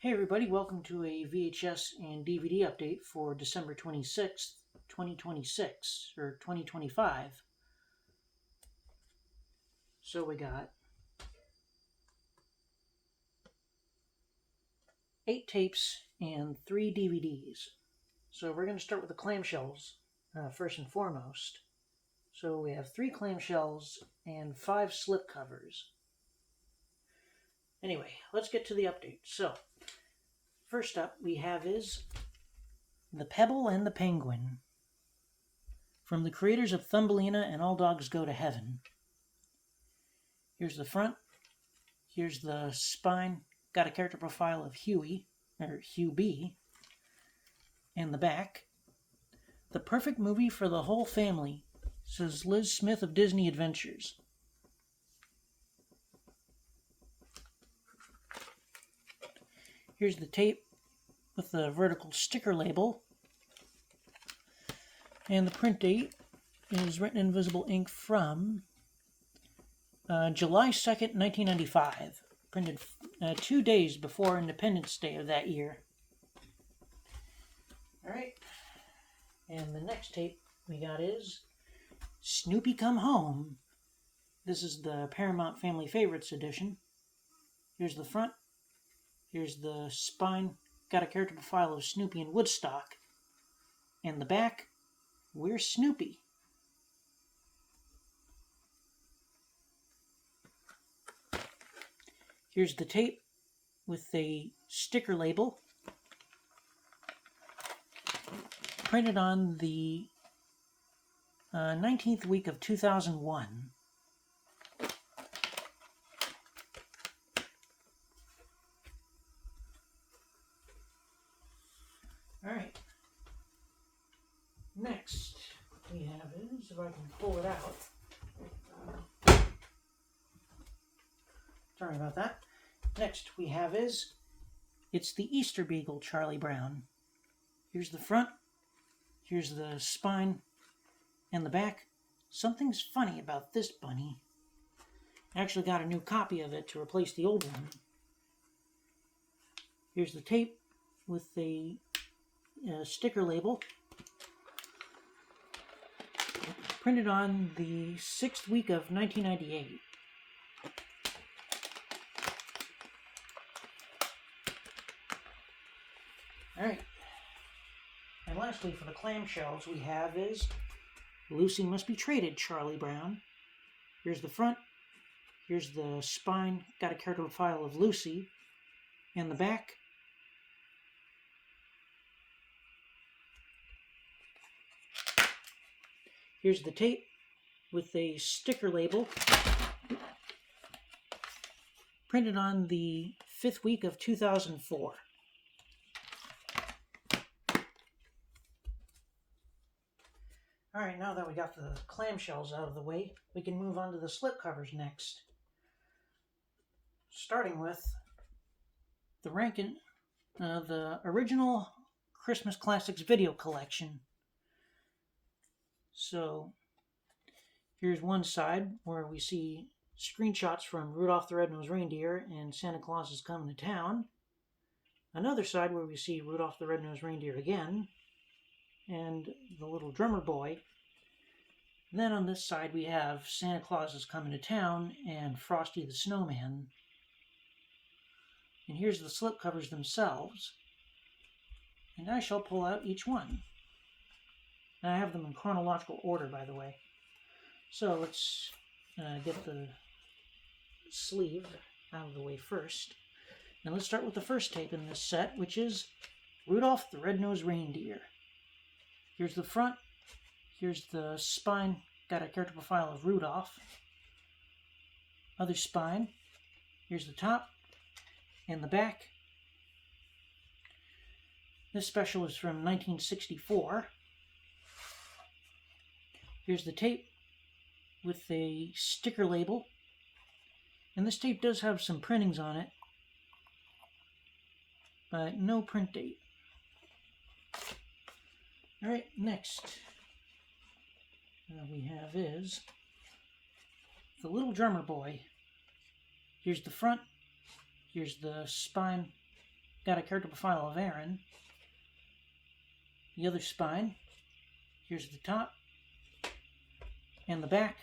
Hey everybody, welcome to a VHS and DVD update for December 26th, 2026, or 2025. So we got 8 tapes and 3 DVDs. So we're going to start with the clamshells first and foremost. So we have 3 clamshells and 5 slip covers. Anyway, let's get to the update. So, first up we have is The Pebble and the Penguin, from the creators of Thumbelina and All Dogs Go to Heaven. Here's the front, here's the spine, got a character profile of Huey, or Hugh B, and the back. The perfect movie for the whole family, says Liz Smith of Disney Adventures. Here's the tape with the vertical sticker label, and the print date is written in invisible ink from July 2nd, 1995, printed 2 days before Independence Day of that year. Alright, and the next tape we got is Snoopy Come Home. This is the Paramount Family Favorites edition. Here's the front, here's the spine, got a character profile of Snoopy in Woodstock, and the back, where's Snoopy? Here's the tape with a sticker label printed on the 19th week of 2001. Alright. Next we have is, if I can pull it out. Sorry about that. Next we have is, it's the Easter Beagle, Charlie Brown. Here's the front, here's the spine, and the back. Something's funny about this bunny. I actually got a new copy of it to replace the old one. Here's the tape with a sticker label printed on the 6th week of 1998. Alright, and lastly for the clamshells we have is Lucy Must Be Traded, Charlie Brown. Here's the front, here's the spine, got a character profile of Lucy, and the back. Here's the tape with a sticker label printed on the 5th week of 2004. Alright, now that we got the clamshells out of the way, we can move on to the slipcovers next. Starting with the Rankin, the original Christmas Classics video collection. So, here's one side where we see screenshots from Rudolph the Red-Nosed Reindeer and Santa Claus is Coming to Town. Another side where we see Rudolph the Red-Nosed Reindeer again, and the little drummer boy. Then on this side we have Santa Claus is Coming to Town and Frosty the Snowman. And here's the slipcovers themselves. And I shall pull out each one. And I have them in chronological order, by the way. So let's get the sleeve out of the way first. And let's start with the first tape in this set, which is Rudolph the Red-Nosed Reindeer. Here's the front, here's the spine, got a character profile of Rudolph. Other spine, here's the top, and the back. This special is from 1964. Here's the tape with a sticker label. And this tape does have some printings on it, but no print date. Alright, next we have is the Little Drummer Boy. Here's the front, here's the spine, got a character profile of Aaron. The other spine, here's the top and the back.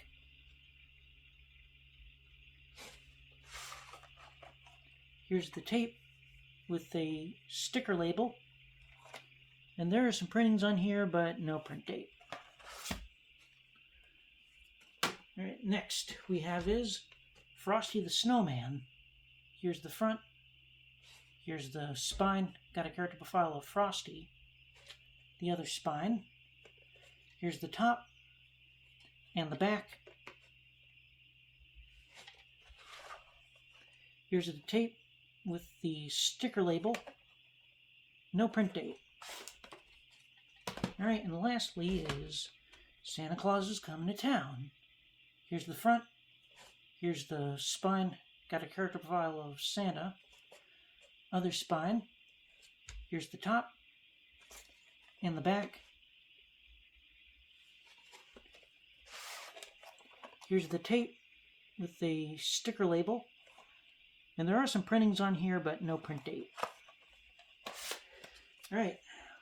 Here's the tape with a sticker label. And there are some printings on here, but no print date. Alright, next we have is Frosty the Snowman. Here's the front. Here's the spine. Got a character profile of Frosty. The other spine. Here's the top and the back. Here's the tape with the sticker label. No print date. Alright, and lastly is Santa Claus is Coming to Town. Here's the front. Here's the spine. Got a character profile of Santa. Other spine. Here's the top and the back. Here's the tape with the sticker label. And there are some printings on here, but no print date. Alright,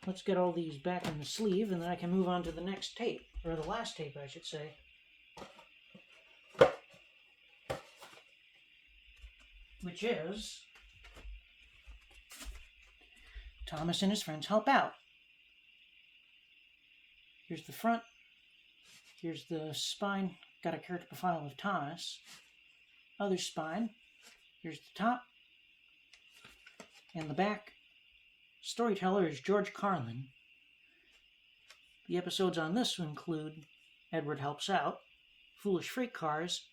let's get all these back in the sleeve, and then I can move on to the next tape. Or the last tape, I should say. Which is Thomas and his friends help out. Here's the front. Here's the spine. Got a character profile of Thomas. Other spine. Here's the top and the back. Storyteller is George Carlin. The episodes on this include Edward Helps Out, Foolish Freight Cars,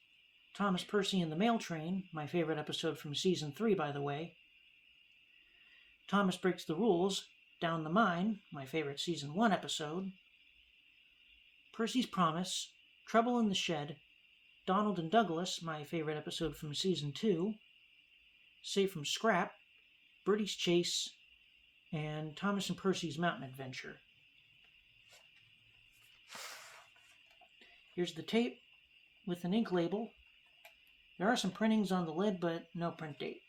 Thomas Percy and the Mail Train, my favorite episode from Season 3, by the way, Thomas Breaks the Rules, Down the Mine, my favorite Season 1 episode, Percy's Promise, Trouble in the Shed, Donald and Douglas, my favorite episode from Season 2, Save from Scrap, Birdie's Chase, and Thomas and Percy's Mountain Adventure. Here's the tape with an ink label. There are some printings on the lid, but no print date.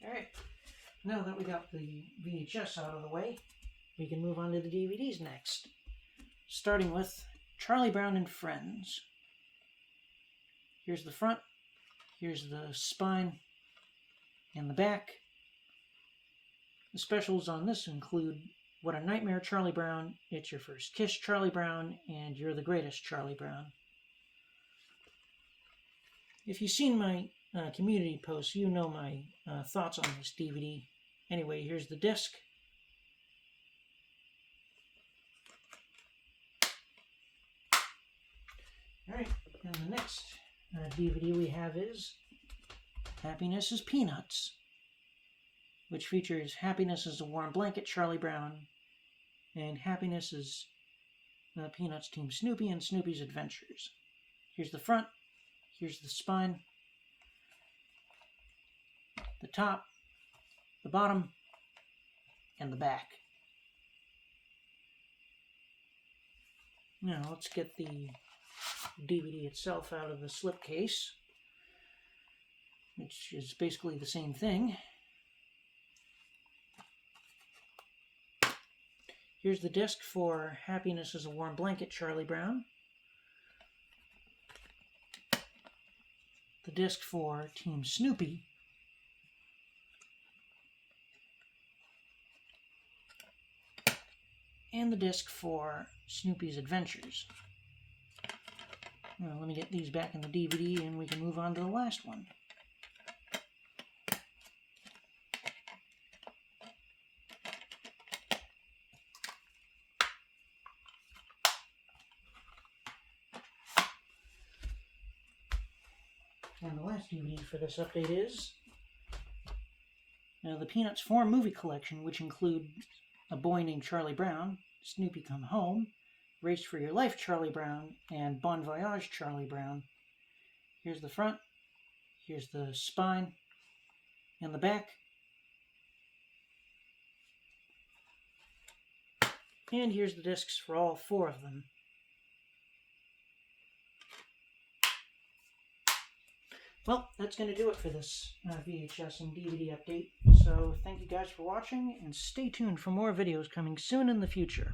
Alright, now that we got the VHS out of the way, we can move on to the DVDs next. Starting with Charlie Brown and Friends. Here's the front, here's the spine, and the back. The specials on this include What a Nightmare, Charlie Brown, It's Your First Kiss, Charlie Brown, and You're the Greatest, Charlie Brown. If you've seen my community posts, you know my thoughts on this DVD. Anyway, here's the disc. Alright, and the next DVD we have is Happiness is Peanuts, which features Happiness is a Warm Blanket, Charlie Brown, and Happiness is Peanuts Team Snoopy and Snoopy's Adventures. Here's the front, here's the spine, the top, the bottom, and the back. Now let's get the DVD itself out of the slipcase, which is basically the same thing. Here's the disc for Happiness is a Warm Blanket, Charlie Brown. The disc for Team Snoopy. And the disc for Snoopy's Adventures. Well, let me get these back in the DVD and we can move on to the last one. And the last DVD for this update is the Peanuts 4 movie collection, which include A Boy Named Charlie Brown, Snoopy Come Home, Race for Your Life, Charlie Brown, and Bon Voyage, Charlie Brown. Here's the front, here's the spine, and the back. And here's the discs for all 4 of them. Well, that's going to do it for this VHS and DVD update. So thank you guys for watching, and stay tuned for more videos coming soon in the future.